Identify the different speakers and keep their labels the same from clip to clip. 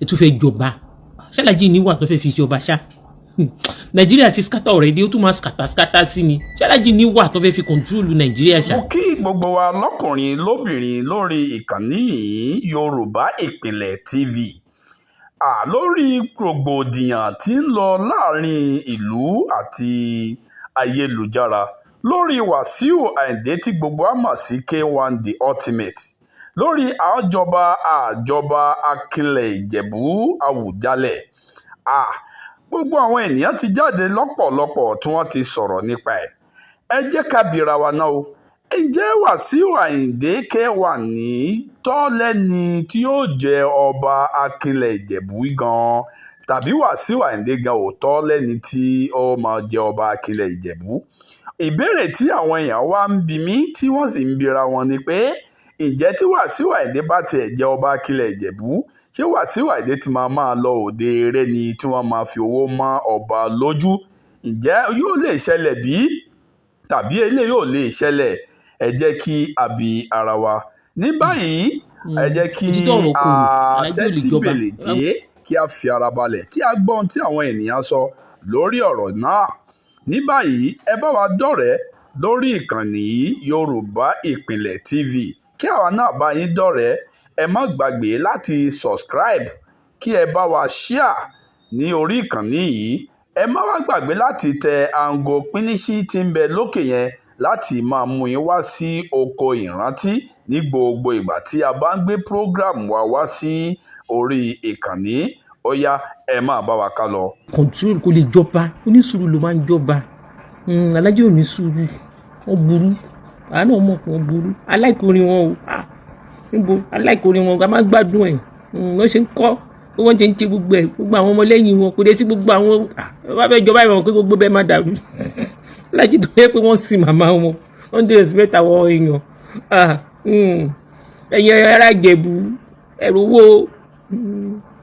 Speaker 1: ẹ tún fẹ́ jọba ṣáláàjì ní wà tó fẹ́ fi jọba ṣá nàìjíríà ti scatter already ó tún máa scatter sí ni ṣáláàjì ní wà tó fẹ́ fi kọ̀ǹtúròlù nàìjíríà ṣá.
Speaker 2: mo kí gbogbo wa lọ́kùnrin lóbìnrin lórí ìkànnì yìí Yorùbá Ìpìlẹ̀ TV lórí rògbòdìyàn tí ń lọ láàrin ìlú àti ayélujára lórí Wàsíù Àyìndé tí gbogbo wa mọ̀ sí K1 The Ultimate lórí àjọba Akilẹ̀ Ìjẹ̀bú Àwùjalẹ̀ gbogbo àwọn ènìyàn ti jáde lọ́pọ̀lọpọ̀ tí wọ́n ti sọ̀rọ̀ nípa ẹ̀ ẹ jẹ́ ká bìíra wa náà o ǹjẹ́ Wàsíù Àyìndé K1 ní tọ́lẹ́ni tí yóò jẹ ọba Akilẹ̀ Ìjẹ̀bú gan-an tàbí Wàsíù Àyìndé gan ò tọ́lẹ́ni tí ó máa jẹ ọba Akilẹ̀ Ìjẹ̀bú ìbéèrè tí àwọn èèyàn wá ń bi mí tí wọ́n sì ń bira wọn ni pé ǹjẹ́ tí Wàsíù Àyìndé bá tiẹ̀ jẹ ọba Akilẹ̀ Ìjẹ̀bú ṣé Wàsíù Àyìndé ti máa lọ òde eré ni tí wọ́n máa fi owó mọ́ ọba lójú ǹjẹ́ yóò lè ṣẹlẹ̀ bí tàbí eléyìí yóò lè ṣẹlẹ̀ ẹ jẹ́ kí a bi ara wa ní báyìí ẹ jẹ́ kí a tẹ́tí bèlè dé kí a fi ara balẹ̀ kí a gbọ́ ohun tí àwọn ènìyàn sọ lórí ọ̀rọ̀ náà ní báyìí ẹ bá wa dọ̀rẹ́ lórí ìkànnì Yorùbá Ìpìlẹ̀ TV kí àwa náà bá yín dọ̀rẹ́ ẹ má gbàgbé láti subscribe kí ẹ bá wa share ní orí ìkànnì yìí ẹ má wá gbàgbé láti tẹ aago pínísí tí ń bẹ lókè yẹn láti máa mú yín wá sí oko ìrántí ní gbogbo ìgbà tí a bá ń gbé program wa wá sí orí ìkànnì ó yá ẹ máa bá wa ká lọ.
Speaker 1: control kò lè jọba onísùúrù ló máa ń jọba alájẹ onísùúrù wọn burú àánú ọmọ kan burú aláìkórin wọn o níbo aláìkórin wọn ká má gbádùn ẹ wọn ṣe ń kọ wọn ṣe ń ṣe gbogbo ẹ gbogbo àwọn ọmọlẹ́yìn wọn kò dé sí gbogbo àwọn wọn fẹ́ jọba ìwọ̀n pé gbogbo bẹ́ẹ̀ má dàrú láti tó yẹ pé wọ́n sin màmá wọn wọ́n dé respect àwọn èèyàn ẹ̀yin ará Ìjẹ̀bú ẹ̀rọ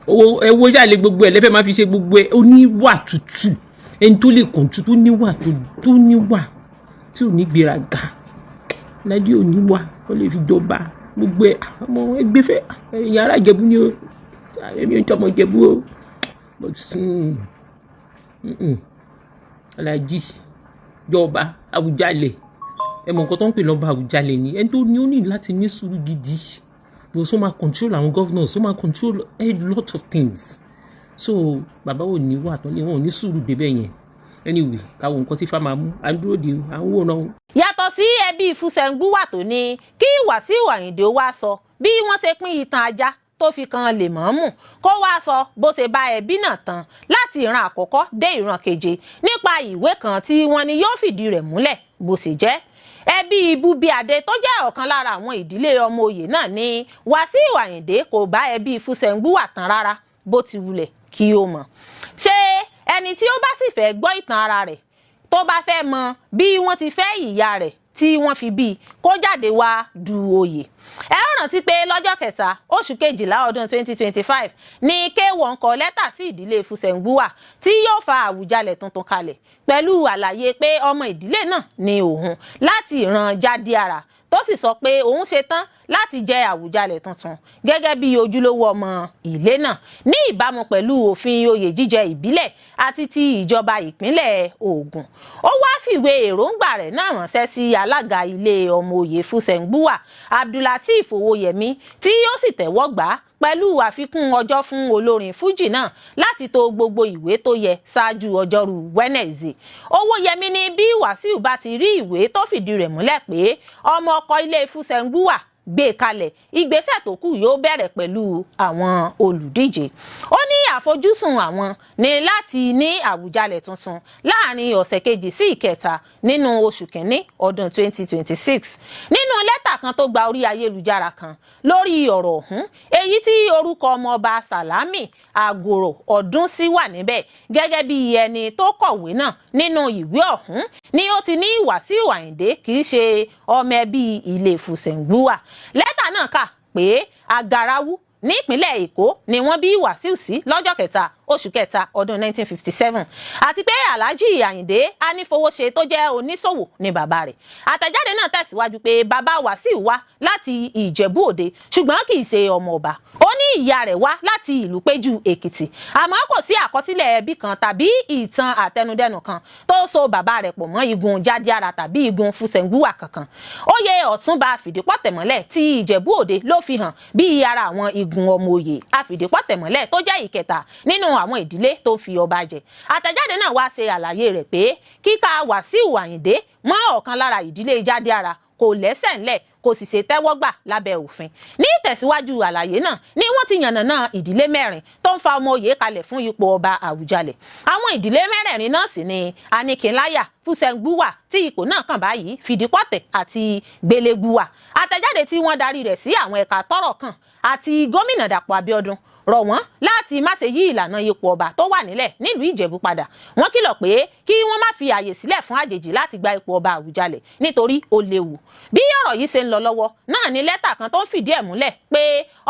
Speaker 1: owó ẹwọ́ ṣàlẹ̀ gbogbo ẹ̀ lẹ́fẹ̀ẹ́ máa fi ṣe gbogbo ẹ̀ oníwà tútù ẹni tó lè kọ̀ǹtù tó níwà tí ò ní gbéraga ládé ò níwà ó lè fi jọba gbogbo ẹ̀ ọmọ ẹgbẹ́ fẹ́ ẹ̀yin ará Ìjẹ̀bú ni ó èmi ò ń tọmọ Ìjẹ̀bú o alájí jọba Àwùjalẹ̀ ẹ mọ nǹkan tó ń pè lọ́ba Àwùjalẹ̀ ni ẹni tó ní ó ní láti ní sùúrù gidi bó so máa control àwọn governors so máa control a lot of things so bàbá ò ní wà tán ni wọn ò ní sùúrù débẹ̀ yẹn anyway káwọn nǹkan tí fá máa mú à ń dúró de àwọn wòran.
Speaker 3: yàtọ̀ sí ẹbí Fúsẹ̀ngbúwà tó ní kí Wàsíù Àyìndé wá sọ bí wọ́n ṣe pín ìtàn ajá tó fi kan Lèmọ́mù kó wá sọ bó ṣe bá ẹbí náà tán láti ìran àkọ́kọ́ dé ìran keje nípa ìwé kan tí wọ́n ní yóò fìdí rẹ̀ múlẹ̀ bó ṣe jẹ́ ẹbí Búbíadé tó jẹ́ ọ̀kan lára àwọn ìdílé ọmọ oyè náà ní Wàsíù Àyìndé kò bá ẹbí Fúsẹ̀ngbúwà tán rárá bó ti wulẹ̀ kí ó mọ̀ ṣé ẹni tí ó bá sì fẹ́ gbọ́ ìtàn ara rẹ̀ tó bá fẹ́ mọ bí wọ́n ti fẹ́ ìyá rẹ̀ tí wọ́n fi bí kó jáde wá du oyè ẹ ó rántí pé lọ́jọ́ kẹta oṣù kejìlá ọdún 2025 ní K1 kọ lẹ́tà sí ìdílé Fúsẹ̀ngbúwà tí yóò fa Àwùjalẹ̀ tuntun kalẹ̀ pẹ̀lú àlàyé pé ọmọ ìdílé náà ni òun láti ìran Jádíárà tó sì sọ pé òun ṣetán láti jẹ Àwùjalẹ̀ tuntun gẹ́gẹ́ bí ojúlówó ọmọ ilé náà ní ìbámu pẹ̀lú òfin oyè jíjẹ ìbílẹ̀ àti ti ìjọba ìpínlẹ̀ Ògùn ó wá fìwé èròǹgbà rẹ̀ náà ránṣẹ́ sí alága ilé ọmọ oyè Fúsẹ̀ngbúwà Abdulateef Owóyẹmí tí ó sì tẹ́wọ́ gbà á pẹ̀lú àfikún ọjọ́ fún olórin fújì náà láti to gbogbo ìwé tó yẹ ṣáájú ọjọ́rú Wednesday Owóyẹmí ní bí Wàsíù bá ti rí ìwé tó fìdí rẹ̀ múlẹ̀ pé ọmọ ọkọ ilé Fúsẹ̀ngbúwà gbé kalẹ̀ ìgbésẹ̀ tó kù yóò bẹ̀rẹ̀ pẹ̀lú àwọn olùdíje ó ní àfojúsùn àwọn ní láti ní Àwùjalẹ̀ tuntun láàrin ọ̀sẹ̀ kejì sí ìkẹta nínú oṣù kìíní ọdún 2026 nínú lẹ́tà kan tó gba orí ayélujára kan lórí ọ̀rọ̀ ọ̀hún èyí tí orúkọ ọmọọba Sàlámì Àgòrò Ọdúnsí wà níbẹ̀ gẹ́gẹ́ bí ẹni tó kọ̀wé náà nínú ìwé ọ̀hún ni ó ti ní Wàsíù Àyìndé kì í ṣe ọmọ ẹbí ilé Fúsẹ̀ngbúwà lẹ́tà náà kà pé Agarawu nípínlẹ̀ Èkó ni wọ́n bí Wàsíù sí lọ́jọ́ kẹta oṣù kẹta ọdún 1957 àti pé Alhaji Àyìndé Anífowóṣe tó jẹ́ oníṣòwò ni bàbá rẹ̀ àtẹ̀jáde náà tẹ̀síwájú pé bàbá Wàsíù wá láti Ìjẹ̀bú Òde ṣùgbọ́n kì í ṣe ọmọ ọba ó ní ìyá rẹ̀ wá láti ìlú Péjú Èkìtì àmọ́ kò sí àkọsílẹ̀ ẹbí kan tàbí ìtàn àtẹnudẹ́nu kan tó so bàbá rẹ̀ pọ̀ mọ́ igun Jadiara tàbí igun Fusengbuwa kankan. Oyè Ọ̀túnba Afìdípọ̀tẹ̀mọ́lẹ̀ ti Ìjẹ̀bú Òde ló fi hàn bí ara àwọn igun ọmọ oyè Afìdípọ̀tẹ̀mọ́lẹ̀ tó jẹ́ ìkẹta nínú àwọn ìdílé tó fi ọba jẹ. Àtẹ̀jáde náà wá ṣe àlàyé rẹ̀ pé kíka Wàsíù Àyìndé mọ́ ọ̀kan lára ìdílé Jadiara kò lẹ́sẹ̀ ńlẹ̀ kò sì ṣe tẹ́wọ́gbà lábẹ́ òfin. Ní ìtẹ̀síwájú àlàyé náà ni wọ́n ti yànnàná ìdílé mẹ́rin tó ń fa ọmọ oyè kalẹ̀ fún ipò ọba Àwùjalẹ̀. Àwọn ìdílé mẹ́rẹ̀ẹ̀rin náà sì ni Aníkìnláyà, Fusengbuwa tí ipò náà kàn báyìí, Fìdípọ̀tẹ̀ àti Gbélégbùwà. Àtẹ̀jáde tí wọ́n darí rẹ̀ sí àwọn ẹ̀ka tọ́rọ̀ kàn àti gómìnà Dàpọ̀ Abíọ́dún rọ̀ wọ́n láti má ṣe yí ìlànà ipò ọba tó wà nílẹ̀ nílùú Ìjẹ̀bú padà. Wọ́n kìlọ̀ pé kí wọ́n má fi àyè sílẹ̀ fún àjèjì láti gba ipò ọba Àwùjalẹ̀ nítorí ó léwu. Bí ọ̀rọ̀ yìí ṣe ń lọ lọ́wọ́ náà ni lẹ́tà kan tó ń fìdí ẹ̀ múlẹ̀ pé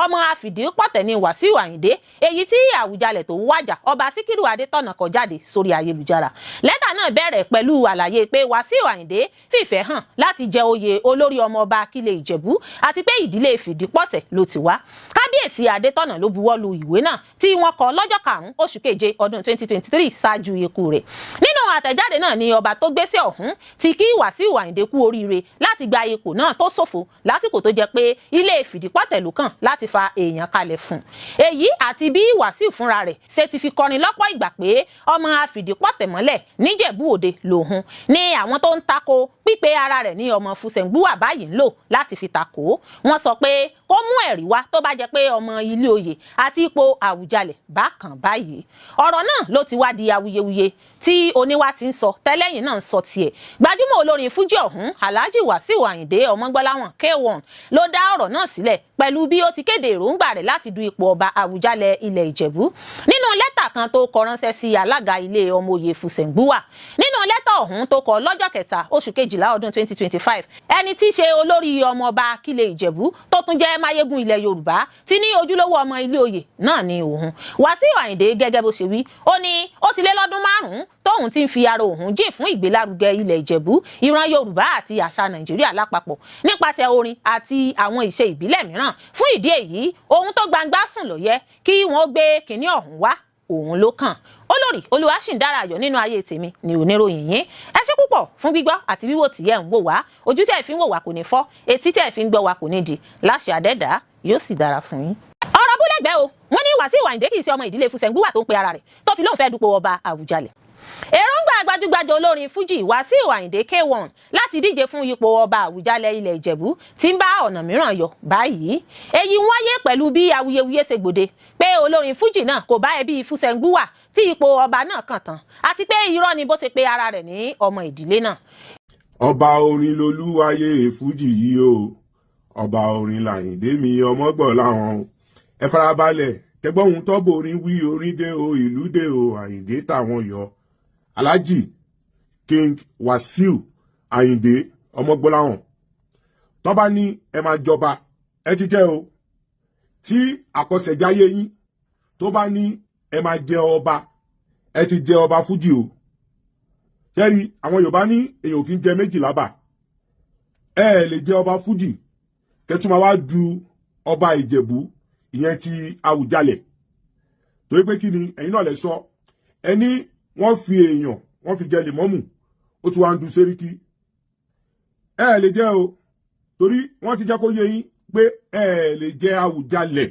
Speaker 3: ọmọ Afìdípọ̀tẹ̀ ni Wàsíù Àyìndé, èyí tí Àwùjalẹ̀ tó wájà ọba Síkírù Adétọ̀nà kọ jáde sórí ayélujára. Lẹ́tà náà bẹ̀rẹ̀ pẹ̀lú àlàyé pé Wàsíù Àyìndé fìfẹ́ hàn láti jẹ oyè olórí ọmọ ọba Akílẹ̀ Ìjẹ̀bú àti pé ìdílé Fìdípọ̀tẹ̀ ló ti wá. Kábíyèsí Adétọ̀nà ló buwọ́lu ìwé náà tí wọ́n kọ lọ́jọ́ 5 oṣù keje ọdún 2023 ṣáájú ikú rẹ̀. Nínú àtẹ̀jáde náà ni ọba tó gbéṣẹ́ ọ̀hún ti kí Wàsíù Àyìndé kú oríire láti gba ipò náà tó ṣòfò lásìkò tó jẹ́ pé ilé Fìdípọ̀tẹ̀ ló kàn láti fa èèyàn kalẹ̀ fún. Èyí àti bí Wàsíù fúnra rẹ̀ ṣe ti fi kọrin lọ́pọ̀ ìgbà pé ọmọ Afìdípọ̀tẹ̀mọ́lẹ̀ níjẹ̀bú Òde lòun ni àwọn tó ń tako pípe ara rẹ̀ ní ọmọ Fusengbuwa báyìí ń lò láti fi takò. Wọ́n sọ pé kó mú ẹ̀rí wá tó bá jẹ́ pé ọmọ ilé oyè àti ipò Àwùjalẹ̀ bákan báyìí. Ọ̀rọ̀ náà ló ti wá di awuyewuye tí oníwà ti ń sọ tẹ́lẹ̀yìn náà ń sọ tiẹ̀. Gbajúmọ̀ olórin fújì ọ̀hún Alhaji Wàsíù Àyìndé Ọmọgbọ́láwọn K1 ló dá ọ̀rọ̀ náà sílẹ̀ pẹ̀lú bí ó ti kéde èròǹgbà rẹ̀ láti du ipò ọba Àwùjalẹ̀ ilẹ̀ Ìjẹ̀bú nínú lẹ́tà kan tó kọ ránṣẹ́ sí alága ilé ọmọ oyè Fusengbuwa. Nínú lẹ́tà ọ̀hún tó kọ lọ́jọ́ 3 oṣù kejìlá ọdún 2025 ẹni tí í ṣe olórí ọmọ ọba Akílẹ̀ Ìjẹ̀bú tó tún jẹ́ máyégún ilẹ̀ Yorùbá tí ní ojúlówó ọmọ ilé oyè náà ni òun. Wàsíù Àyìndé gẹ́gẹ́ bó ṣe wí ó ní ó ti lé lọ́dún 5 tóun ti ń fi ara òun jìn fún ìgbélárugẹ ilẹ̀ Ìjẹ̀bú, ìran Yorùbá àti àṣà Nàìjíríà lápapọ̀ nípasẹ̀ orin àti àwọn ìṣe ìbílẹ̀ mìíràn. Fún ìdí èyí ohun tó gbangba sùn ló yẹ kí wọ́n gbé kinní ọ̀hún wá òun ló kàn. Olórí Olúwaṣìndára Ayọ̀ nínú ayé tèmi ni oníròyìn yín. Ẹ ṣé púpọ̀ fún gbígbọ́ àti wíwò tí ẹ ń wò wá. Ojú tẹ́ fi ń wò wá kò ní fọ́, etí tẹ́ fi ń gbọ́ wá kò ní di. Láṣẹ Adẹ́dàá yóò sì dára fún yín. Ọ̀rọ̀ búlẹ̀gbẹ́ o, wọ́n ní Wàsíù Àyìndé kì í ṣe ọmọ ìdílé Fusengbuwa tó ń pe ara rẹ̀ tó fi lóun fẹ́ dupò ọba Àwùjalẹ̀. Èròǹgbà gbajúgbajà olórin fújì Wàsíù Àyìndé K1 láti díje fún ipò ọba Àwùjalẹ̀ ilẹ̀ Ìjẹ̀bú ti ń bá ọ̀nà mìíràn yọ báyìí. Èyí wáyé pẹ̀lú bí awuyewuye ṣe gbòde pé olórin fújì náà kò bá ẹbí Fusengbuwa tí ipò ọba náà kàn tán àti pé irọ́ ni bó ṣe pe ara rẹ̀ ní ọmọ ìdílé náà.
Speaker 4: Ọba orin lolúwayé fújì yìí o, ọba orin l'Àyìndé mi Ọmọgbọ́láwọn. Ẹ farabalẹ̀ kẹgbọ́n ohun tọ́bọ̀ orin wí, orin dé o, ìlú dé o, Àyìndé táwọn yọ. Alhaji King Wàsíù Àyìndé Ọmọgbọ́láwọn. Tó bá ní ẹ máa jọba ẹ ti jẹ́ o. Tí àkọsẹ̀jáyé yín tó bá ní ẹ máa jẹ ọba ẹ ti jẹ ọba fújì o. Kẹ́rí àwọn Yorùbá ní èèyàn kì í jẹ méjì lábà. Ẹ lè jẹ ọba fújì kẹtùmá wá du ọba Ìjẹ̀bú ìyẹn ti Àwùjalẹ̀. Torí pé kí ni ẹ̀yin náà lè sọ ẹni wọ́n fi èèyàn wọ́n fi jẹ lèmọ́mù ó tún wá ń du sẹ́ríkì. Ẹ lè jẹ́ o torí wọ́n ti jẹ́ kó yé yín pé ẹ lè jẹ Àwùjalẹ̀.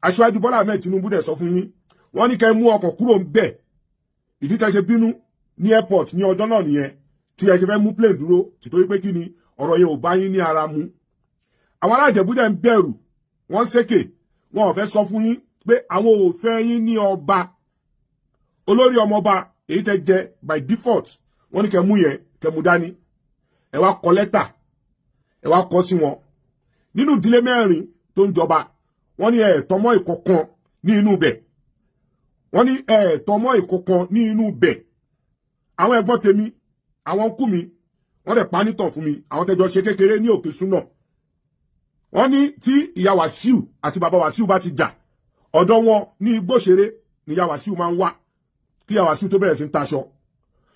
Speaker 4: Aṣíwájú Bọ́lá Ahmed Tinubu dẹ̀ sọ fún yín wọ́n ní kẹ́ mú ọkọ̀ kúrò ń bẹ̀. Ìdí tẹ́ ṣe bínú ní airport ní ọjọ́ náà nìyẹn tí ẹ ṣe fẹ́ mú plane dúró títorí pé kí ni ọ̀rọ̀ yẹn ò bá yín ní ara mu. Àwọn ará Ìjẹ̀bú dẹ̀ ń bẹ̀rù wọ́n ṣèké wọn ò fẹ́ sọ fún yín pé àwọn ò fẹ́ yín ní ọba olórí ọmọọba èyí tẹ́ jẹ by default wọ́n ní kẹ́ mú yẹn kẹ́ mú dání. Ẹ wá kọ lẹ́tà ẹ wá kọ sí wọn nínú ìdílé mẹ́rin tó ń jọba wọ́n ní ẹ tọmọ ìkọ̀kan ní inú bẹ̀. Wọ́n ní ẹ tọmọ ìkọ̀kan ní inú bẹ̀. Àwọn ẹ̀gbọ́n tèmi àwọn kú mi wọ́n dẹ̀ pa nítàn fún mi àwọn tẹ́jọ ṣe kékeré ní Òkè Súnà. Wọ́n ní tí ìyá Wàsíù àti bàbá Wàsíù bá ti jà ọ̀dọ̀ wọn ní Igbóṣeré ni ìyá Wàsíù máa ń wá kí ìyá Wàsíù tó bẹ̀rẹ̀ sí ń taṣọ.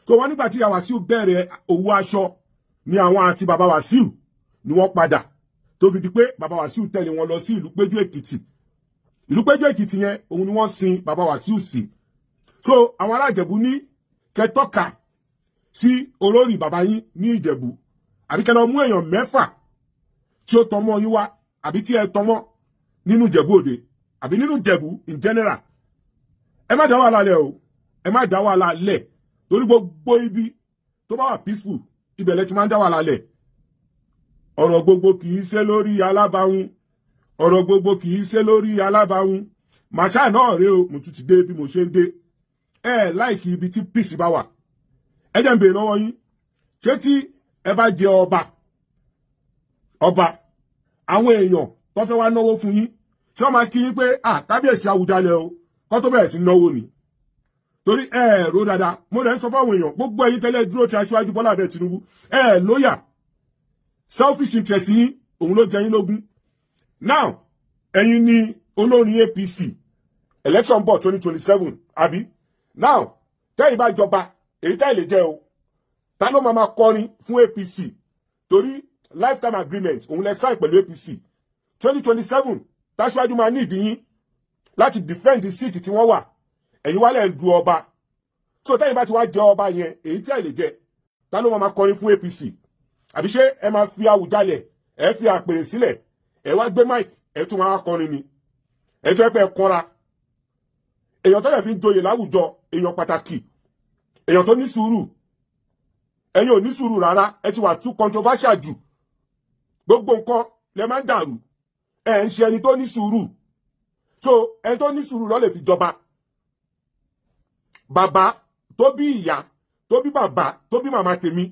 Speaker 4: So wọ́n nígbà tí ìyá Wàsíù bẹ̀rẹ̀ òwò aṣọ ni àwọn àti bàbá Wàsíù ni wọ́n padà tó fi di pé bàbá Wàsíù tẹ̀lé wọn lọ sí ìlú Péjú Èkìtì ìlú Péjú Èkìtì yẹn òun ni wọ́n sin bàbá Wàsíù sí. So àwọn ará Ìjẹ̀bú ní kẹ́ tọ́ka sí olórí bàbá yín ní Ìjẹ̀bú àbí kẹ́ lọ mú èèyàn 6 tí ó tọmọ yín wá àbí tí ẹ tọmọ nínú Ìjẹ̀bú Òde àbí nínú Ìjẹ̀bú in general. Ẹ má dá wàhálà lẹ̀ o, ẹ má dá wàhálà lẹ̀ torí gbogbo ibi tó bá wà peaceful ibẹ̀ lẹ ti máa ń dá wàhálà lẹ̀. Ọ̀rọ̀ gbogbo kì í ṣe lórí alábàáhùn, ọ̀rọ̀ gbogbo kì í ṣe lórí alábàáhùn. Màṣá náà rèé o, mo tún ti dé bí mo ṣe ń dé. Ẹ láìkí ibi tí peace bá wà. Ẹ jẹ́ n béèrè lọ́wọ́ yín, ṣé tí ẹ bá jẹ ọba àwọn èèyàn tó fẹ́ wá náwó fún yín ṣé wọ́n máa kí yín pé kábíyèsí Àwùjalẹ̀ o kó tó bẹ̀rẹ̀ sí náwó ni? Torí ro dáadáa, mo rẹ̀ ń sọ fáwọn èèyàn gbogbo ẹ̀yin tẹ́lẹ̀ dúró ti Aṣíwájú Bọ́lá Ahmed Tinubu lóyà selfish interest yín òun ló jẹ yín lógún. Now ẹ̀yin ni olórin APC election bọ̀ 2027 àbí? Now tẹ́yìn bá jọba èyí tẹ́ lè jẹ́ o, ta ló máa kọrin fún APC? Torí lifetime agreement òun lẹ sign pẹ̀lú APC 2027 táṣíwájú máa ní ìdíyín láti defend the seat tí wọ́n wà, ẹ̀yin wálẹ̀ du ọba. So tẹ́yìn bá ti wá jẹ ọba yẹn èyí tẹ́ lè jẹ, ta ló máa kọrin fún APC? Àbí ṣé ẹ máa fi Àwùjalẹ̀ ẹ fi àpèrè sílẹ̀ ẹ wá gbé mic ẹ tún máa kọrin ni? ẹ jẹ́ pé ẹ kọ́ra. Èèyàn tẹ́lẹ̀ fi ń joyè láwùjọ èèyàn pàtàkì, èèyàn tó ní sùúrù, ẹ̀yin ò ní sùúrù rárá, ẹ ti wà too controversial jù. Gbogbo nǹkan lẹ máa ń dàrú, ẹ ń ṣe ẹni tó ní sùúrù. So ẹni tó ní sùúrù ló lè fi jọba. Bàbá tó bí ìyá tó bí bàbá tó bí màmá tèmi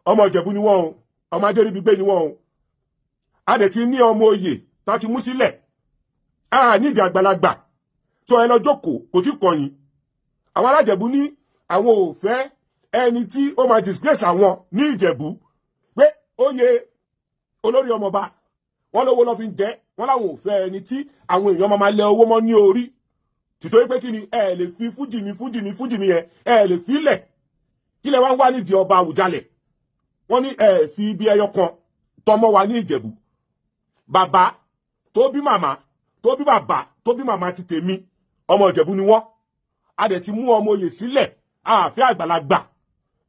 Speaker 4: ọmọ Ìjẹ̀bú ni wọ́n o, ọmọ Adéríbigbé ni wọ́n o. A dẹ̀ ti ní ọmọ oyè tó ti mú sílẹ̀, nídìí àgbàlagbà. So ẹ lọ jókòó kò tí kọ̀yìn. Àwọn ará Ìjẹ̀bú ní àwọn ò fẹ́ ẹni tí ó máa disgrace àwọn ní Ìjẹ̀bú pé oyè olórí ọmọba wọ́n lówó lọ fi ń jẹ, wọ́n láwọn ò fẹ́ ẹni tí àwọn èèyàn máa lẹ owó mọ́ ní orí. Tìtorí pé kí ni ẹ lè fi fújì mi yẹn ẹ lè fi lẹ̀. Kí lẹ wá ń wá nídìí ọba Àwùjalẹ̀? Wọ́n ní ẹ fi ibi ẹyọ kan tọmọ wa ní Ìjẹ̀bú. Bàbá tó bí màmá tó bí bàbá tó bí màmá ti tèmi ọmọ Ìjẹ̀bú ni wọ́n. A dẹ̀ ti mú ọmọ oyè sílẹ̀, àfẹ́ àgbàlagbà.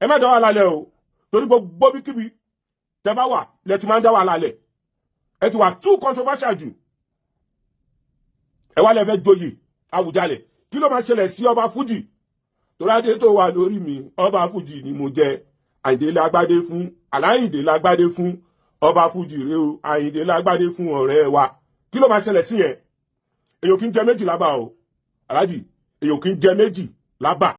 Speaker 4: Ẹ má dá wàhálà lẹ̀ o, torí gbogbo bíkíbi tẹ́ bá wà lẹ ti máa ń dá wàhálà lẹ̀. Ẹ ti wà too controversial jù. Ẹ wá lẹ fẹ́ joyè Àwùjalẹ̀. Kí ló máa ṣẹlẹ̀ sí ọba fújì? Torí adé tó wà lórí mi, ọba fújì ni mo jẹ. Àyìndé lágbádé fún, Aláyìndé lágbádé fún, ọba fújì rèé o, Àyìndé lágbádé fún ọ̀rẹ́ wa. Kí ló máa ṣẹlẹ̀ sí yẹn? Èyàn kì í jẹ méjì lábà o. Aláàjì, èyàn kì í jẹ méjì lábà.